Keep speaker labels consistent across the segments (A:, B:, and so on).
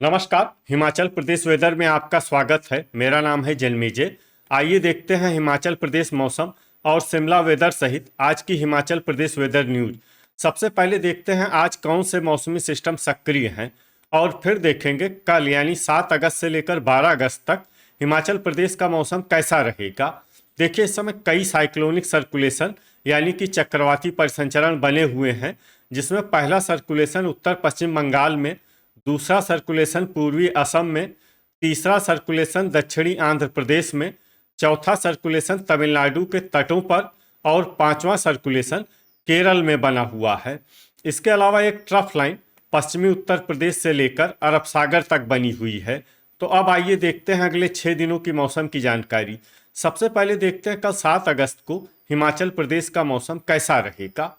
A: नमस्कार। हिमाचल प्रदेश वेदर में आपका स्वागत है। मेरा नाम है जन्मेजय। आइए देखते हैं हिमाचल प्रदेश मौसम और शिमला वेदर सहित आज की हिमाचल प्रदेश वेदर न्यूज। सबसे पहले देखते हैं आज कौन से मौसमी सिस्टम सक्रिय हैं और फिर देखेंगे कल यानी 7 अगस्त से लेकर 12 अगस्त तक हिमाचल प्रदेश का मौसम कैसा रहेगा। देखिए, इस समय कई साइक्लोनिक सर्कुलेशन यानी कि चक्रवाती परिसंचरण बने हुए हैं, जिसमें पहला सर्कुलेशन उत्तर पश्चिम बंगाल में, दूसरा सर्कुलेशन पूर्वी असम में, तीसरा सर्कुलेशन दक्षिणी आंध्र प्रदेश में, चौथा सर्कुलेशन तमिलनाडु के तटों पर और पांचवा सर्कुलेशन केरल में बना हुआ है। इसके अलावा एक ट्रफ लाइन पश्चिमी उत्तर प्रदेश से लेकर अरब सागर तक बनी हुई है। तो अब आइए देखते हैं अगले 6 दिनों की मौसम की जानकारी। सबसे पहले देखते हैं कल 7 अगस्त को हिमाचल प्रदेश का मौसम कैसा रहेगा।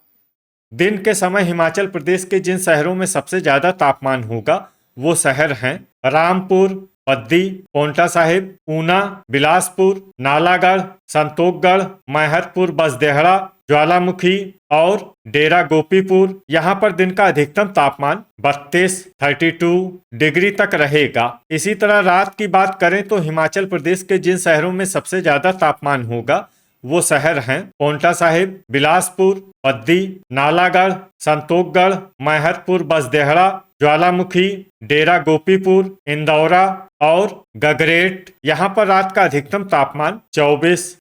A: दिन के समय हिमाचल प्रदेश के जिन शहरों में सबसे ज्यादा तापमान होगा वो शहर हैं रामपुर, बद्दी, पोंटा साहिब, ऊना, बिलासपुर, नालागढ़, संतोखगढ़, मैहतपुर, बसदेहड़ा, ज्वालामुखी और डेरा गोपीपुर। यहाँ पर दिन का अधिकतम तापमान 32 डिग्री तक रहेगा। इसी तरह रात की बात करें तो हिमाचल प्रदेश के जिन शहरों में सबसे ज्यादा तापमान होगा वो शहर हैं पोंटा साहिब, बिलासपुर, बद्दी, नालागढ़, संतोखगढ़, मैहतपुर, बसदेहड़ा, ज्वालामुखी, डेरा गोपीपुर, इंदौरा और गगरेट। यहाँ पर रात का अधिकतम तापमान 24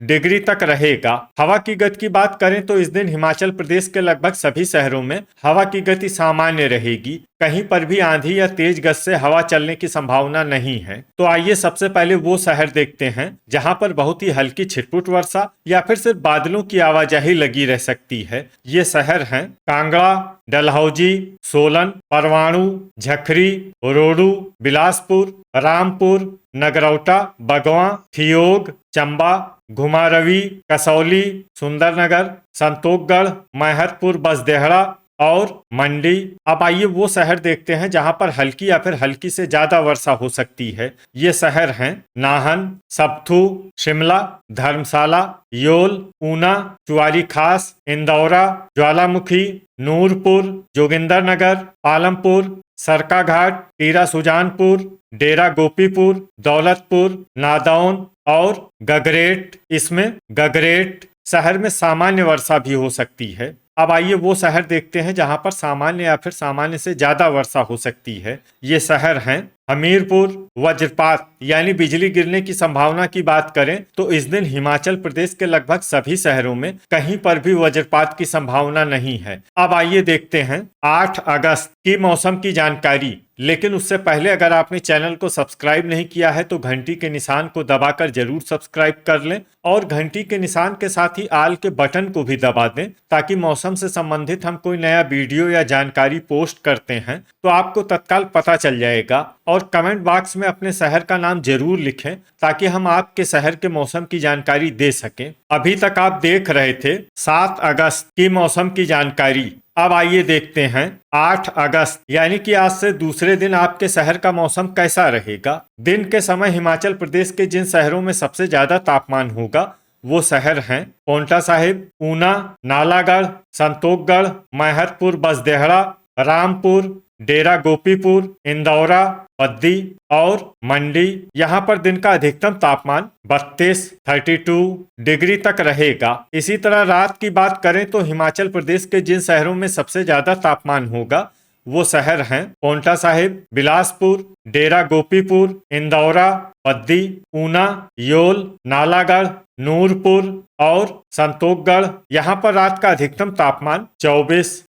A: डिग्री तक रहेगा। हवा की गति की बात करें तो इस दिन हिमाचल प्रदेश के लगभग सभी शहरों में हवा की गति सामान्य रहेगी। कहीं पर भी आंधी या तेज गति से हवा चलने की संभावना नहीं है। तो आइए सबसे पहले वो शहर देखते हैं जहां पर बहुत ही हल्की छिटपुट वर्षा या फिर सिर्फ बादलों की आवाजाही लगी रह सकती है। ये शहर हैं कांगड़ा, डलहौजी, सोलन, परवाणु, झखरी, रोडू, बिलासपुर, रामपुर, नगरौटा, बगवां, ठियोग, चंबा, घुमारवी, कसौली, सुंदरनगर, संतोखगढ़, मैहतपुर, बसदेहड़ा और मंडी। अब आइए वो शहर देखते हैं जहां पर हल्की या फिर हल्की से ज्यादा वर्षा हो सकती है। ये शहर हैं नाहन, सब्थू, शिमला, धर्मशाला, योल, ऊना, चुआरी खास, इंदौरा, ज्वालामुखी, नूरपुर, जोगिंदरनगर, पालमपुर, सरकाघाट, टीरा सुजानपुर, डेरा गोपीपुर, दौलतपुर, नादौन और गगरेट। इसमें गगरेट शहर में सामान्य वर्षा भी हो सकती है। अब आइए वो शहर देखते हैं जहां पर सामान्य या फिर सामान्य से ज्यादा वर्षा हो सकती है। ये शहर हैं हमीरपुर। वज्रपात यानी बिजली गिरने की संभावना की बात करें तो इस दिन हिमाचल प्रदेश के लगभग सभी शहरों में कहीं पर भी वज्रपात की संभावना नहीं है। अब आइए देखते हैं 8 अगस्त की मौसम की जानकारी। लेकिन उससे पहले अगर आपने चैनल को सब्सक्राइब नहीं किया है तो घंटी के निशान को दबाकर जरूर सब्सक्राइब कर लें और घंटी के निशान के साथ ही आल के बटन को भी दबा दें ताकि मौसम से संबंधित हम कोई नया वीडियो या जानकारी पोस्ट करते हैं तो आपको तत्काल पता चल जाएगा। और कमेंट बॉक्स में अपने शहर का नाम जरूर लिखें ताकि हम आपके शहर के मौसम की जानकारी दे सकें। अभी तक आप देख रहे थे 7 अगस्त की मौसम की जानकारी। अब आइए देखते हैं 8 अगस्त यानी कि आज से दूसरे दिन आपके शहर का मौसम कैसा रहेगा। दिन के समय हिमाचल प्रदेश के जिन शहरों में सबसे ज्यादा तापमान होगा वो शहर हैं पोंटा साहिब, ऊना, नालागढ़, संतोखगढ़, मैहतपुर, बसदेहड़ा, रामपुर, डेरा गोपीपुर, इंदौरा, बद्दी और मंडी। यहाँ पर दिन का अधिकतम तापमान 32 डिग्री तक रहेगा। इसी तरह रात की बात करें तो हिमाचल प्रदेश के जिन शहरों में सबसे ज्यादा तापमान होगा वो शहर हैं पोंटा साहिब, बिलासपुर, डेरा गोपीपुर, इंदौरा, बद्दी, ऊना, योल, नालागढ़, नूरपुर और संतोखगढ़। यहाँ पर रात का अधिकतम तापमान 24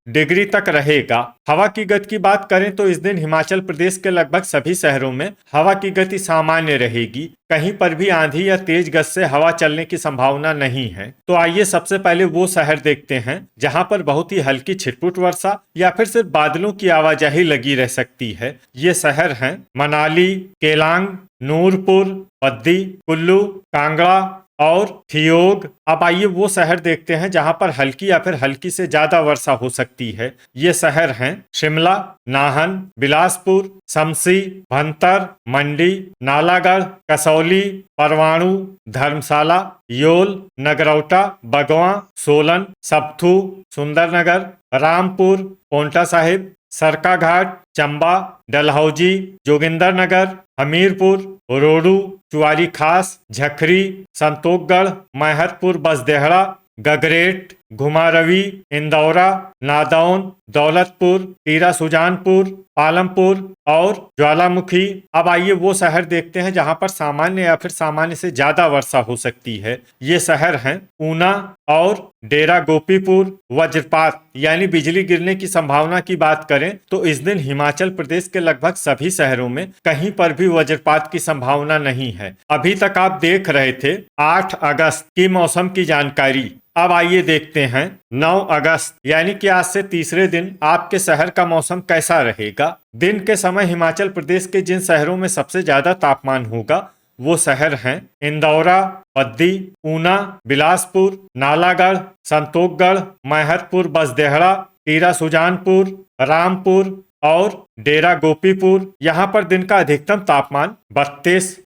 A: डिग्री तक रहेगा। हवा की गति की बात करें तो इस दिन हिमाचल प्रदेश के लगभग सभी शहरों में हवा की गति सामान्य रहेगी। कहीं पर भी आंधी या तेज गति से हवा चलने की संभावना नहीं है। तो आइए सबसे पहले वो शहर देखते हैं जहां पर बहुत ही हल्की छिटपुट वर्षा या फिर सिर्फ बादलों की आवाजाही लगी रह सकती है। ये शहर हैं मनाली, केलांग, नूरपुर, बद्दी, कुल्लू, कांगड़ा और ठियोग। अब आइए वो शहर देखते हैं जहां पर हल्की या फिर हल्की से ज्यादा वर्षा हो सकती है। ये शहर हैं शिमला, नाहन, बिलासपुर, शमसी, भंतर, मंडी, नालागढ़, कसौली, परवाणु, धर्मशाला, योल, नगरौटा, बगवां, सोलन, सब्थू, सुंदरनगर, रामपुर, पोंटा साहिब, सरकाघाट, चंबा, डलहौजी, जोगिंदरनगर, हमीरपुर, रोडू, चुआरी खास, झखरी, संतोखगढ़, मैहतपुर बसदेहड़ा, गगरेट, घुमारवी, इंदौरा, नादौन, दौलतपुर, टीरा सुजानपुर, पालमपुर और ज्वालामुखी। अब आइए वो शहर देखते हैं जहां पर सामान्य या फिर सामान्य से ज्यादा वर्षा हो सकती है। ये शहर हैं ऊना और डेरा गोपीपुर। वज्रपात यानी बिजली गिरने की संभावना की बात करें तो इस दिन हिमाचल प्रदेश के लगभग सभी शहरों में कहीं पर भी वज्रपात की संभावना नहीं है। अभी तक आप देख रहे थे 8 अगस्त की मौसम की जानकारी। अब आइए देखते हैं 9 अगस्त यानी कि आज से तीसरे दिन आपके शहर का मौसम कैसा रहेगा। दिन के समय हिमाचल प्रदेश के जिन शहरों में सबसे ज्यादा तापमान होगा वो शहर हैं इंदौरा, बद्दी, ऊना, बिलासपुर, नालागढ़, संतोखगढ़, मैहतपुर बसदेहड़ा, टीरा सुजानपुर, रामपुर और डेरा गोपीपुर। यहाँ पर दिन का अधिकतम तापमान 32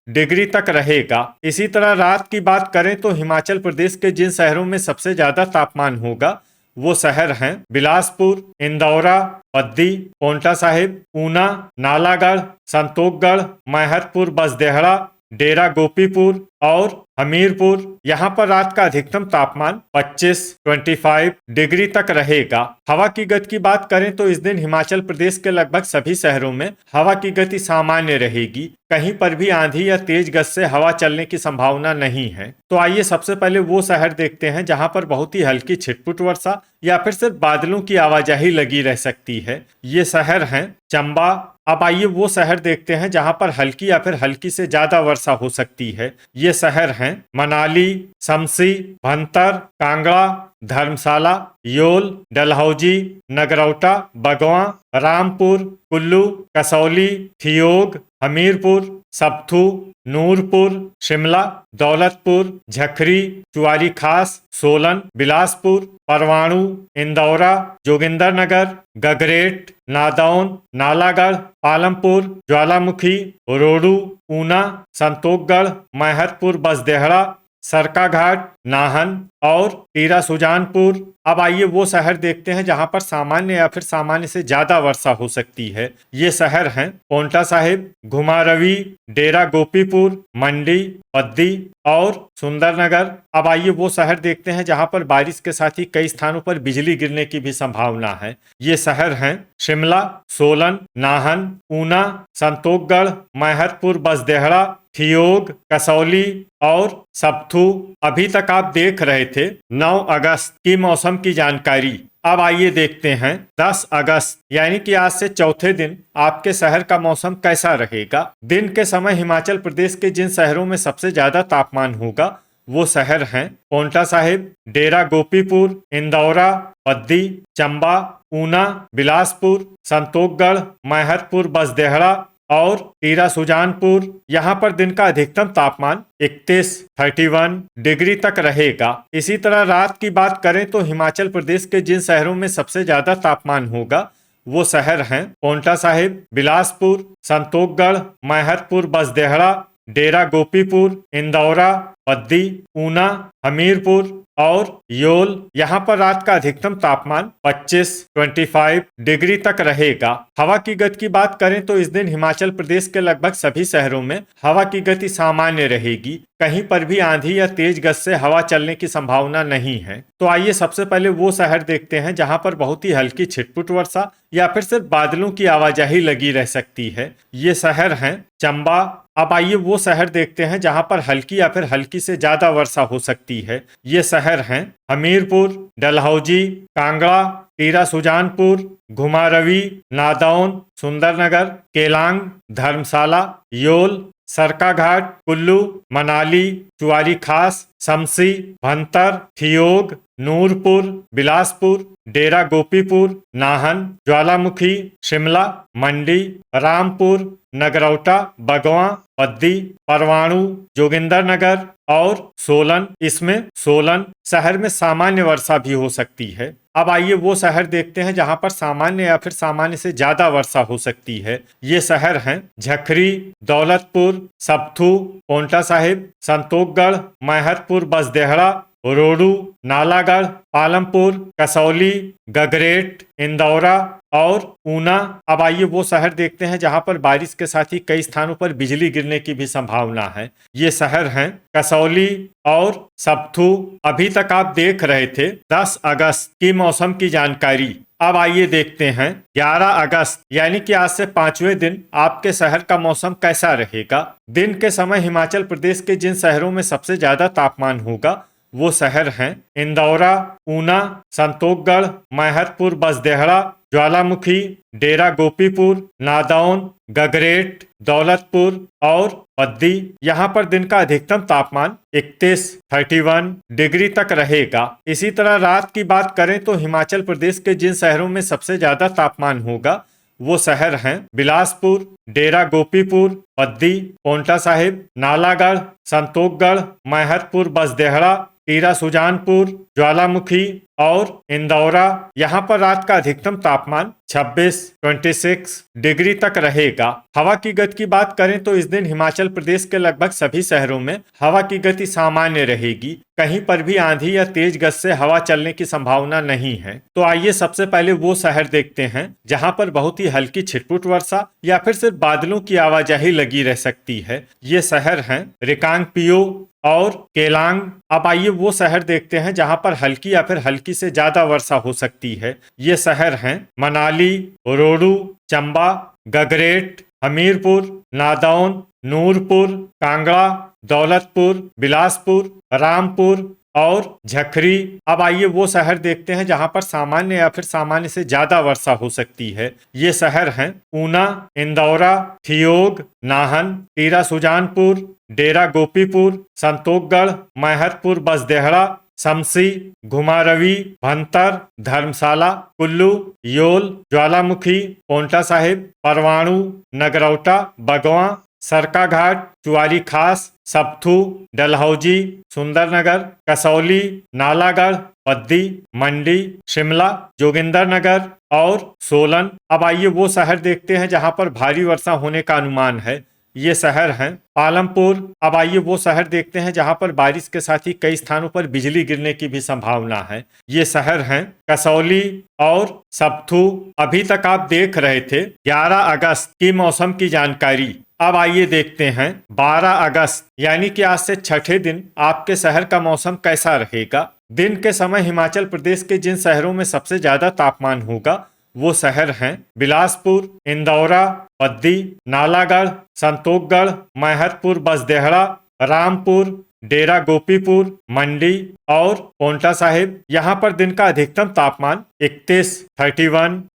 A: डिग्री तक रहेगा। इसी तरह रात की बात करें तो हिमाचल प्रदेश के जिन शहरों में सबसे ज्यादा तापमान होगा वो शहर हैं बिलासपुर, इंदौरा, बद्दी, पोंटा साहिब, ऊना, नालागढ़, संतोखगढ़, मैहतपुर बसदेहड़ा, डेरा गोपीपुर और हमीरपुर। यहाँ पर रात का अधिकतम तापमान 25 डिग्री तक रहेगा। हवा की गति की बात करें तो इस दिन हिमाचल प्रदेश के लगभग सभी शहरों में हवा की गति सामान्य रहेगी। कहीं पर भी आंधी या तेज गति से हवा चलने की संभावना नहीं है। तो आइए सबसे पहले वो शहर देखते हैं जहां पर बहुत ही हल्की छिटपुट वर्षा या फिर सिर्फ बादलों की आवाजाही लगी रह सकती है। ये शहर हैं चंबा। अब आइए वो शहर देखते हैं जहां पर हल्की या फिर हल्की से ज्यादा वर्षा हो सकती है। ये शहर हैं मनाली, शमसी, भंतर, कांगड़ा, धर्मशाला, योल, डलहौजी, नगरौटा, बगवां, रामपुर, कुल्लू, कसौली, ठियोग, हमीरपुर, सब्थू, नूरपुर, शिमला, दौलतपुर, झखरी, चुआरी खास, सोलन, बिलासपुर, परवाणु, इंदौरा, जोगिंदरनगर, गगरेट, नादौन, नालागढ़, पालमपुर, ज्वालामुखी, रोडू, ऊना, संतोखगढ़, मैहतपुर बसदेहड़ा, सरकाघाट, नाहन और टीरा सुजानपुर। अब आइए वो शहर देखते हैं जहां पर सामान्य या फिर सामान्य से ज्यादा वर्षा हो सकती है। ये शहर हैं पोंटा साहिब, घुमारवी, डेरा गोपीपुर, मंडी, बद्दी और सुंदरनगर। अब आइए वो शहर देखते हैं जहां पर बारिश के साथ ही कई स्थानों पर बिजली गिरने की भी संभावना है। ये शहर हैं शिमला, सोलन, नाहन, ऊना, संतोखगढ़, मैहतपुर बसदेहड़ा, ठियोग, कसौली और सब्थू। अभी तक आप देख रहे थे 9 अगस्त की मौसम की जानकारी। अब आइए देखते हैं 10 अगस्त यानी कि आज से चौथे दिन आपके शहर का मौसम कैसा रहेगा। दिन के समय हिमाचल प्रदेश के जिन शहरों में सबसे ज्यादा तापमान होगा वो शहर हैं पोंटा साहिब, डेरा गोपीपुर, इंदौरा, बद्दी, चंबा, ऊना, बिलासपुर, संतोखगढ़, मैहतपुर बसदेहड़ा और टीरा सुजानपुर। यहाँ पर दिन का अधिकतम तापमान 31 डिग्री तक रहेगा। इसी तरह रात की बात करें तो हिमाचल प्रदेश के जिन शहरों में सबसे ज्यादा तापमान होगा वो शहर हैं पोंटा साहिब, बिलासपुर, संतोखगढ़, मैहतपुर बसदेहड़ा, डेरा गोपीपुर, इंदौरा, बद्दी, ऊना, हमीरपुर और योल। यहाँ पर रात का अधिकतम तापमान 25 डिग्री तक रहेगा। हवा की गति की बात करें तो इस दिन हिमाचल प्रदेश के लगभग सभी शहरों में हवा की गति सामान्य रहेगी। कहीं पर भी आंधी या तेज गति से हवा चलने की संभावना नहीं है। तो आइए सबसे पहले वो शहर देखते हैं जहां पर बहुत ही हल्की छिटपुट वर्षा या फिर सिर्फ बादलों की आवाजाही लगी रह सकती है। ये शहर हैं चंबा। अब आइए वो शहर देखते हैं जहां पर हल्की या फिर हल्की से ज्यादा वर्षा हो सकती है। ये शहर हैं हमीरपुर, डलहौजी, कांगड़ा, टीरा सुजानपुर, घुमारवी, नादौन, सुंदरनगर, केलांग, धर्मशाला, योल, सरकाघाट, कुल्लू, मनाली, चुआरी खास, शमसी, भंतर, ठियोग, नूरपुर, बिलासपुर, डेरा गोपीपुर, नाहन, ज्वालामुखी, शिमला, मंडी, रामपुर, नगरौटा, बगवां, बद्दी, परवाणु, जोगिंदरनगर और सोलन। इसमें सोलन शहर में सामान्य वर्षा भी हो सकती है। अब आइए वो शहर देखते हैं जहां पर सामान्य या फिर सामान्य से ज्यादा वर्षा हो सकती है। ये शहर हैं झखरी, दौलतपुर, सब्थू, पोंटा साहिब, संतोखगढ़, मैहतपुर बसदेहड़ा, रोडू, नालागढ़, पालमपुर, कसौली, गगरेट, इंदौरा और ऊना। अब आइए वो शहर देखते हैं जहां पर बारिश के साथ ही कई स्थानों पर बिजली गिरने की भी संभावना है। ये शहर हैं कसौली और सबथू। अभी तक आप देख रहे थे 10 अगस्त की मौसम की जानकारी। अब आइए देखते हैं 11 अगस्त यानी कि आज से 5वें दिन आपके शहर का मौसम कैसा रहेगा। दिन के समय हिमाचल प्रदेश के जिन शहरों में सबसे ज्यादा तापमान होगा वो शहर हैं इंदौरा, ऊना, संतोषगढ़, मैहतपुर, बसदेहड़ा, ज्वालामुखी, डेरा गोपीपुर, नादौन, गगरेट, दौलतपुर और बद्दी। यहाँ पर दिन का अधिकतम तापमान 31 डिग्री तक रहेगा। इसी तरह रात की बात करें तो हिमाचल प्रदेश के जिन शहरों में सबसे ज्यादा तापमान होगा वो शहर हैं बिलासपुर, डेरा गोपीपुर, बद्दी, पोंटा साहिब, नालागढ़, संतोषगढ़, मैहतपुर, बसदेहड़ा, टीरा सुजानपुर, ज्वालामुखी और इंदौरा। यहाँ पर रात का अधिकतम तापमान 26 डिग्री तक रहेगा। हवा की गति की बात करें तो इस दिन हिमाचल प्रदेश के लगभग सभी शहरों में हवा की गति सामान्य रहेगी। कहीं पर भी आंधी या तेज गति से हवा चलने की संभावना नहीं है। तो आइए सबसे पहले वो शहर देखते हैं जहां पर बहुत ही हल्की छिटपुट वर्षा या फिर सिर्फ बादलों की आवाजाही लगी रह सकती है। ये शहर हैं रिकांगपिओ और केलांग। अब आइए वो शहर देखते हैं जहां पर हल्की या फिर हल्की से ज्यादा वर्षा हो सकती है। ये शहर हैं मनाली, रोडू, चंबा, गगरेट, हमीरपुर, नादौन, नूरपुर, कांगड़ा, दौलतपुर, बिलासपुर, रामपुर और झखरी। अब आइए वो शहर देखते हैं जहां पर सामान्य या फिर सामान्य से ज्यादा वर्षा हो सकती है। ये शहर हैं ऊना, इंदौरा, थियोग, नाहन, टीरा सुजानपुर, डेरा गोपीपुर, संतोषगढ़, मैहतपुर, बसदेहड़ा, शमसी, घुमारवी, भंतर, धर्मशाला, कुल्लू, योल, ज्वालामुखी, पोंटा साहिब, परवाणु, नगरौटा, बगवां, सरकाघाट, चुआरी खास, सबथू, डलहौजी, सुंदरनगर, कसौली, नालागढ़, बद्दी, मंडी, शिमला, जोगिंदरनगर और सोलन। अब आइए वो शहर देखते हैं जहां पर भारी वर्षा होने का अनुमान है। ये शहर हैं पालमपुर। अब आइए वो शहर देखते हैं जहां पर बारिश के साथ ही कई स्थानों पर बिजली गिरने की भी संभावना है। ये शहर हैं कसौली और सबथू। अभी तक आप देख रहे थे 11 अगस्त की मौसम की जानकारी। अब आइए देखते हैं 12 अगस्त यानी कि आज से छठे दिन आपके शहर का मौसम कैसा रहेगा। दिन के समय हिमाचल प्रदेश के जिन शहरों में सबसे ज्यादा तापमान होगा वो शहर हैं बिलासपुर, इंदौरा, बद्दी, नालागढ़, संतोषगढ़, मैहतपुर, बसदेहड़ा, रामपुर, डेरा गोपीपुर, मंडी और पोंटा साहिब। यहाँ पर दिन का अधिकतम तापमान 31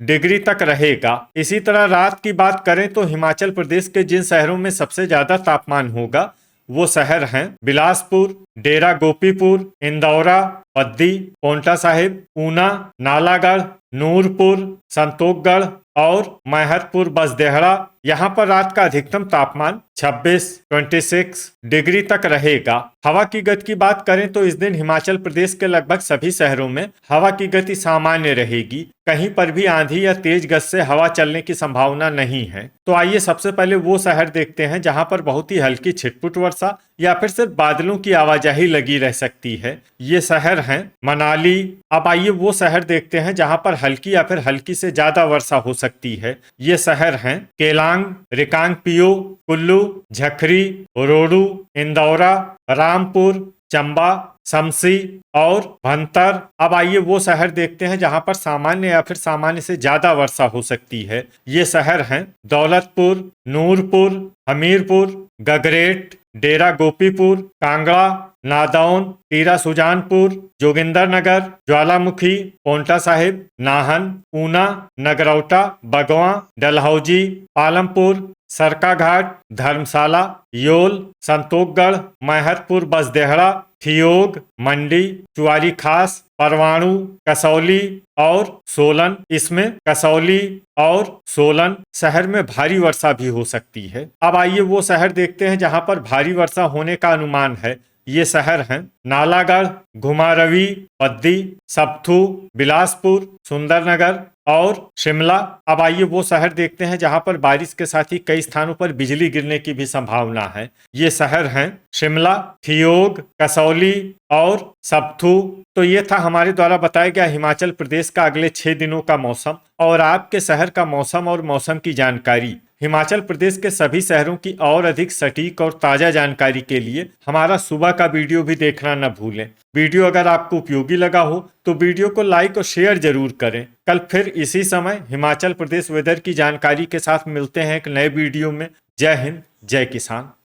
A: डिग्री तक रहेगा। इसी तरह रात की बात करें तो हिमाचल प्रदेश के जिन शहरों में सबसे ज्यादा तापमान होगा वो शहर हैं बिलासपुर, डेरा गोपीपुर, इंदौरा, बद्दी, पोंटा साहिब, ऊना, नालागढ़, नूरपुर, संतोषगढ़ और मैहतपुर, बसदेहड़ा। यहाँ पर रात का अधिकतम तापमान 26 डिग्री तक रहेगा। हवा की गति की बात करें तो इस दिन हिमाचल प्रदेश के लगभग सभी शहरों में हवा की गति सामान्य रहेगी। कहीं पर भी आंधी या तेज गति से हवा चलने की संभावना नहीं है। तो आइए सबसे पहले वो शहर देखते हैं जहां पर बहुत ही हल्की छिटपुट वर्षा या फिर सिर्फ बादलों की आवाजाही लगी रह सकती है। ये शहर हैं मनाली। अब आइए वो शहर देखते हैं जहां पर हल्की या फिर हल्की से ज्यादा वर्षा हो सकती है। ये शहर हैं केलांग, रिकांगपिओ, कुल्लू, झखरी, रोडू, इंदौरा, रामपुर, चंबा, शमसी और भंतर। अब आइए वो शहर देखते हैं जहां पर सामान्य या फिर सामान्य से ज्यादा वर्षा हो सकती है। ये शहर हैं दौलतपुर, नूरपुर, हमीरपुर, गगरेट, डेरा गोपीपुर, कांगड़ा, नादौन, टीरा सुजानपुर, जोगिंदरनगर, ज्वालामुखी, पोंटा साहिब, नाहन, ऊना, नगरौटा, बगवां, डलहौजी, पालमपुर, सरकाघाट, धर्मशाला, योल, संतोषगढ़, मैहतपुर, बसदेहड़ा, थियोग, मंडी, चुआरी खास, परवाणु, कसौली और सोलन। इसमें कसौली और सोलन शहर में भारी वर्षा भी हो सकती है। अब आइए वो शहर देखते हैं जहां पर भारी वर्षा होने का अनुमान है। ये शहर हैं नालागढ़, घुमारवी, पद्दी, सप्थू, बिलासपुर, सुंदरनगर और शिमला। अब आइए वो शहर देखते हैं जहां पर बारिश के साथ ही कई स्थानों पर बिजली गिरने की भी संभावना है। ये शहर हैं शिमला, थियोग, कसौली और सप्थू। तो ये था हमारे द्वारा बताया गया हिमाचल प्रदेश का अगले 6 दिनों का मौसम और आपके शहर का मौसम और मौसम की जानकारी। हिमाचल प्रदेश के सभी शहरों की और अधिक सटीक और ताजा जानकारी के लिए हमारा सुबह का वीडियो भी देखना न भूलें। वीडियो अगर आपको उपयोगी लगा हो तो वीडियो को लाइक और शेयर जरूर करें। कल फिर इसी समय हिमाचल प्रदेश वेदर की जानकारी के साथ मिलते हैं एक नए वीडियो में। जय हिंद, जय किसान।